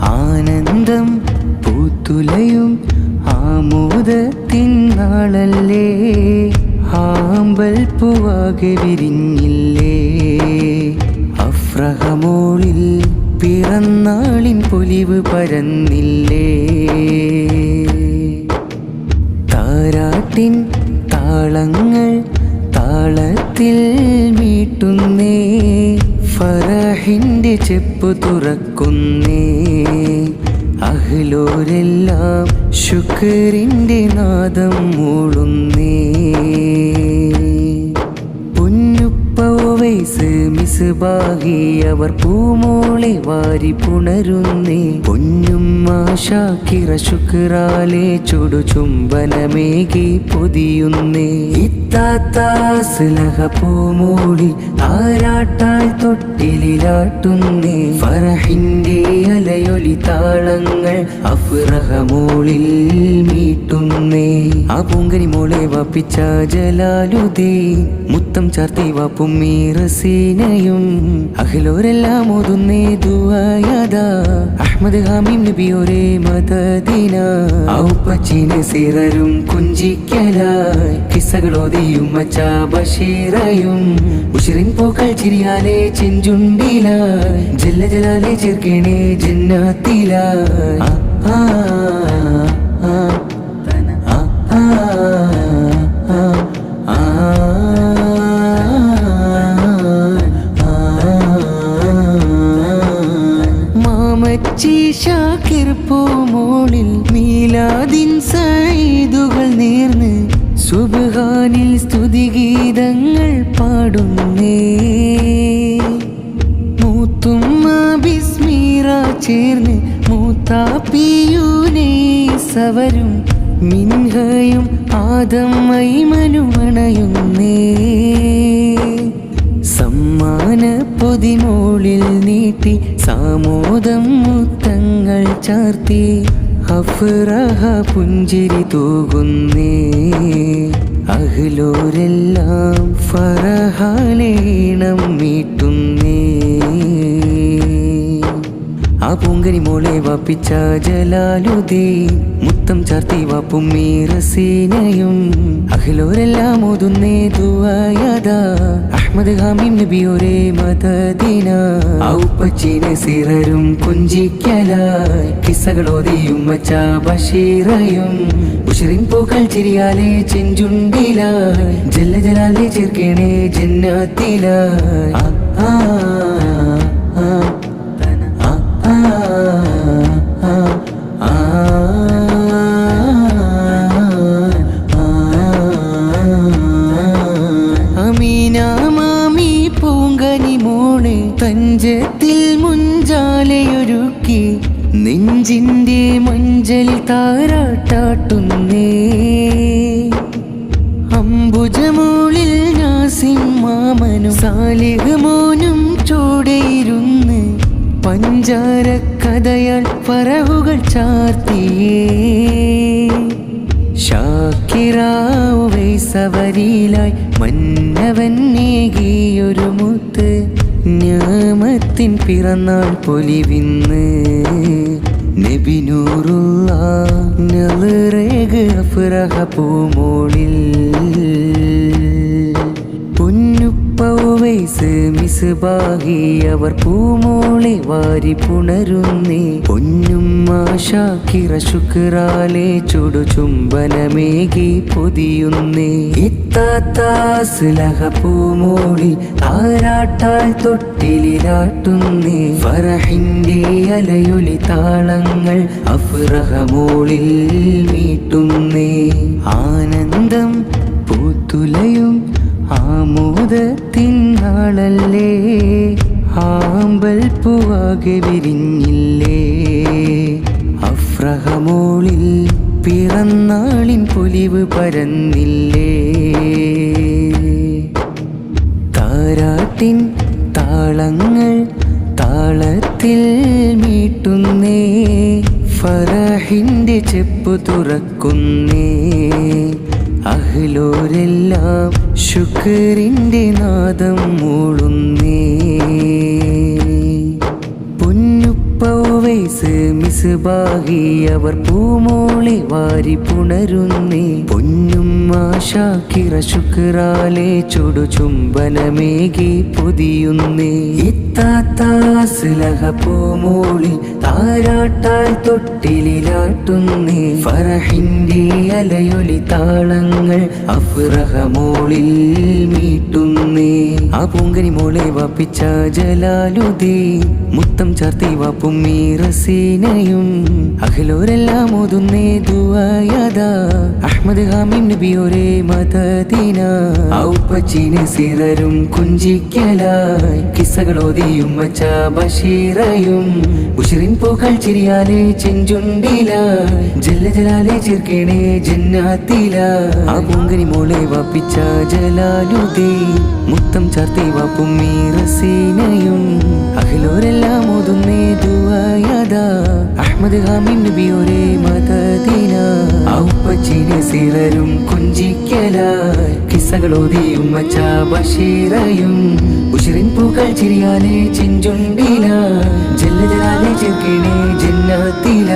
ആനന്ദം പൂത്തുലയും ആമോദത്തിൻ നാളല്ലേ, ആമ്പൽ പൂവാകെ വിരിഞ്ഞില്ലേ, അഫ്രഹമോളിൽ പിറന്നാളിൻ പൊലിവ് പരന്നില്ലേ, താരാട്ടിൻ താളങ്ങൾ താളത്തിൽ മീട്ടുന്നേ, ഫറഹിന്റെ ചെപ്പ് തുറക്കുന്നേ, അഹ്ലോരെല്ലാം ശുക്രിന്റെ നാദം മൂളുന്നേ, പൊന്നുപ്പവൈസ് മിസ്ബാഹി അവർ പൂമോളെ വാരി പുണരുന്നേ, പൊന്നുമ്മ ഷാക്കിറ ശുക്രാലെ ചുടു ചുംബനമേകി പൊതിയുന്നേ, ഇത്താത്താസ്ലഹ പൂമോളി താരാട്ടായി തൊട്ടിലാട്ടുന്നേ, ഫറഹിന്റെ അലയൊലി താളങ്ങൾ അഫ്രഹമോളിൽ മീട്ടുന്നേ, ആ പൂങ്കനി മോളെ വാപ്പിച്ച ജലാലുദ്ദീൻ മുത്തം ചാർത്തി വാപ്പും മീറസീനയും, അഖിലോരെല്ലാം ഓതുന്നേ ദുആയദാ അഹ്മദ് ഹാമിം നബിയോരെ മദദിന, ഔപ്പച്ചിന് സിറരും കുഞ്ചിക്കലായി കിസ്സകളോതിയും മച്ച ബഷീറയും, ഉശിറിൻ പോക്കൾ ചിരിയാലെ ചെഞ്ചുണ്ടിലായി ജല്ല ജലാലെ ചേർക്കണേ ജന്നാത്തിലായി, മാമച്ചി ഷാക്കിർ പൂമോളിൽ മീലാദിൻ സഈദുകൾ നേർന്ന് സുബ്ഹാനിൽ സ്തുതിഗീതങ്ങൾ പാടുന്നേ, മൂത്തുമ്മ ബിസ്മീറ ചേർന്ന് മൂത്താപ്പിയൂനേ സവരും, മിൻഹയും ആദം ഐമനും അണയുന്നേ, സമ്മാന പൊതിമോളിൽ നീട്ടി സാമോദം മുത്തങ്ങൾ ചാർത്തി, അഫ്റഹ പുഞ്ചിരി തൂകുന്നേ, അഹ്ലോരെല്ലാം ഫറഹാലേണം മീട്ടുന്നേ, ആ പൂങ്കനി മോളെ വാപ്പിച്ച ജലാലുദ്ദീൻ മുത്തം ചാർത്തി വാപ്പും മീറസീനയും, അഖിലോരെല്ലാം ഓതുന്നേ ദുആയദാ അഹ്മദ് ഹാമിം നബിയോരെ മദദിന, ഔപ്പച്ചിന് സിറരും കുഞ്ചിക്കലായി കിസ്സകളോതിയും മച്ച ബഷീറയും, ഉശിറിൻ പൂക്കൾ ചിരിയാലെ ചെഞ്ചുണ്ടിലായി ജല്ല ജലാലെ ചേർക്കണേ ജന്നാത്തിലായി, അമീനാമാമി പൂങ്കനി മോളെ തഞ്ചത്തിൽ മുഞ്ചാലയൊരുക്കി നെഞ്ചിന്റെ മഞ്ചൽ താരാട്ടാട്ടുന്നേ, അംബുജമോളിൽ നാസിം മാമനും സാലിഹ് മോനും ചോടയിരുന്ന് പഞ്ചാര കഥയാൽ ഫറഹുകൾ ചാർത്തിയേ, ഷാക്കിറാവൈസവരിലായി മന്നവൻ നേകിയൊരു മുത്ത്, നിഅമത്തിൻ പിറന്നാൾ പൊലിവിന്ന്, നബി നൂറുല്ലാഹ് നളിറേക് അഫ്റഹ പൂമോളിൽ, പൊന്നുപ്പവൈസ് മിസ്ബാഹി അവർ പൂമോളെ വാരി പുണരുന്നേ, പൊന്നുമ്മ ഷാക്കിറ ശുക്രാലെ ചുടു ചുംബനമേകി പൊതിയുന്നേ, ഇത്താത്താസ്ലഹ പൂമോളി താരാട്ടായി തൊട്ടിലാട്ടുന്നേ, ഫറഹിന്റെ അലയൊലി താളങ്ങൾ അഫ്രഹമോളിൽ മീട്ടുന്നേ, ആനന്ദം പൂത്തുലയും ആമോദത്തിൻ നാളല്ലേ, ആമ്പൽ പൂവാകെ വിരിഞ്ഞില്ലേ, അഫ്രഹമോളിൽ പിറന്നാളിൻ പൊലിവ് പരന്നില്ലേ താരാട്ടിൻ താളങ്ങൾ താളത്തിൽ മീട്ടുന്നേ ഫറഹിന്റെ ചെപ്പു തുറക്കുന്നേ അഹ്ലോരെല്ലാം ശുക്രിന്റെ നാദം മൂളുന്നേ പൊന്നുപ്പൗവൈസ് മിസ്ബാഹി അവർ പൂമോളെ വാരി പുണരുന്നേ പൊന്നുമ്മ ഷാക്കിറ ശുക്രാലെ ചുടു ചുംബനമേകി പൊതിയുന്നേ ഇത്താത്താസ്ലഹ പൂമോളി താരാട്ടാൽ തൊട്ടിലാട്ടുന്നേ ഫറഹിന്റെ അലയൊലി താളങ്ങൾ അഫ്റഹമോളിൽ മീട്ടുന്നേ ആ പൂങ്കനി മോളെ വാപ്പിച്ച ജലാലുദ്ദീൻ മുത്തം ചാർത്തി വാപ്പും മീറസീനയും അഖിലോരെല്ലാം ഓതുന്നേ ദുആയദാ അഹ്മദ് ഹാമിം നബിയോരെ മദദീന ഔപ്പച്ചീനെ സിറരും കുഞ്ചിക്കലായി കിസ്സകളോതിയും മച്ച ബഷീറയും ബുഷറിൻ പൂക്കൾ ചിരിയാലെ ചെഞ്ചുണ്ടിലായി ജല്ല ജലാലെ ചേർക്കേണേ ജന്നാത്തില ആ പൂങ്കനി മോളെ വാപ്പിച്ച ജലാലുദ്ദീൻ മുത്തം ചാർത്തി വാപ്പും മീറസീനയും അഖിലോരെല്ലാം ഓതുന്നേ ദുആയദാ അഹ്മദ് ഹാമിം നബിയോരെ മദദീന ഔപ്പച്ചീനെ സിറരും കുഞ്ചിക്കലായി കിസ്സകളോതിയും മച്ച ബഷീറയും ബുഷറിൻ പൂക്കൾ ചിരിയാലെ ചെഞ്ചുണ്ടിലായി ജല്ല ജലാലെ ചേർക്കേണേ ജന്നാത്തില